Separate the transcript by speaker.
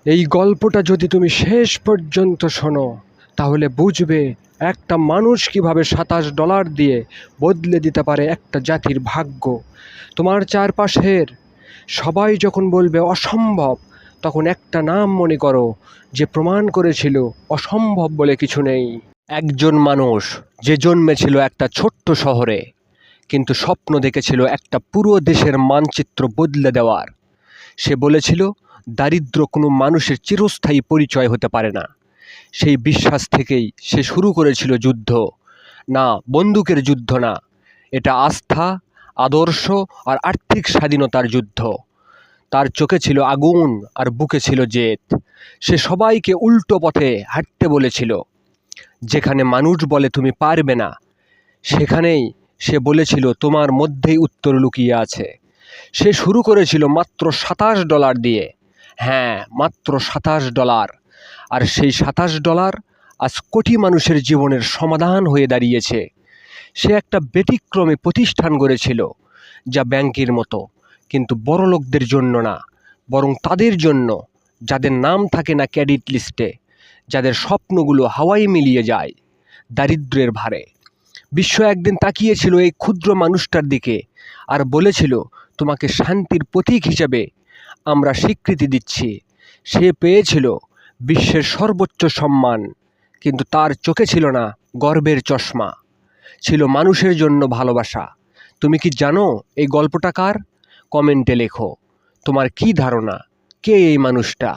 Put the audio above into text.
Speaker 1: এই গল্পটা যদি তুমি শেষ পর্যন্ত শোনো তাহলে বুঝবে একটা মানুষ কিভাবে $27 দিয়ে বদলে দিতে পারে একটা জাতির ভাগ্য। তোমার চারপাশের সবাই যখন বলবে অসম্ভব, তখন একটা নাম মনে করো যে প্রমাণ করেছিল অসম্ভব বলে কিছু নেই। একজন মানুষ যে জন্মেছিল একটা ছোট্ট শহরে, কিন্তু স্বপ্ন দেখেছিল একটা পুরো দেশের মানচিত্র বদলে দেওয়ার। সে বলেছিল দারিদ্র কোনো মানুষের চিরস্থায়ী পরিচয় হতে পারে না। সেই বিশ্বাস থেকেই সে শুরু করেছিল যুদ্ধ। না, বন্দুকের যুদ্ধ না, এটা আস্থা, আদর্শ আর আর্থিক স্বাধীনতার যুদ্ধ। তার চোখে ছিল আগুন আর বুকে ছিল জেদ। সে সবাইকে উল্টো পথে হাঁটতে বলেছিল। যেখানে মানুষ বলে তুমি পারবে না, সেখানেই সে বলেছিল তোমার মধ্যেই উত্তর লুকিয়ে আছে। সে শুরু করেছিল মাত্র $27 দিয়ে। হ্যাঁ, মাত্র $27। আর সেই $27 আজ কোটি মানুষের জীবনের সমাধান হয়ে দাঁড়িয়েছে। সে একটা ব্যতিক্রমী প্রতিষ্ঠান গড়েছিল, যা ব্যাংকের মতো, কিন্তু বড়লোকদের জন্য না, বরং তাদের জন্য যাদের নাম থাকে না ক্রেডিট লিস্টে, যাদের স্বপ্নগুলো হাওয়ায় মিলিয়ে যায় দারিদ্র্যের ভারে। বিশ্ব একদিন তাকিয়েছিল এই ক্ষুদ্র মানুষটার দিকে আর বলেছিল, তোমাকে শান্তির প্রতীক হিসেবে আমরা স্বীকৃতি দিচ্ছি। সে পেয়েছিল বিশ্বের সর্বোচ্চ সম্মান, কিন্তু তার চোখে ছিল না গর্বের চশমা, ছিল মানুষের জন্য ভালোবাসা। তুমি কি জানো এই গল্পটা কার? কমেন্টে লেখো। তোমার কি ধারণা, কে এই মানুষটা?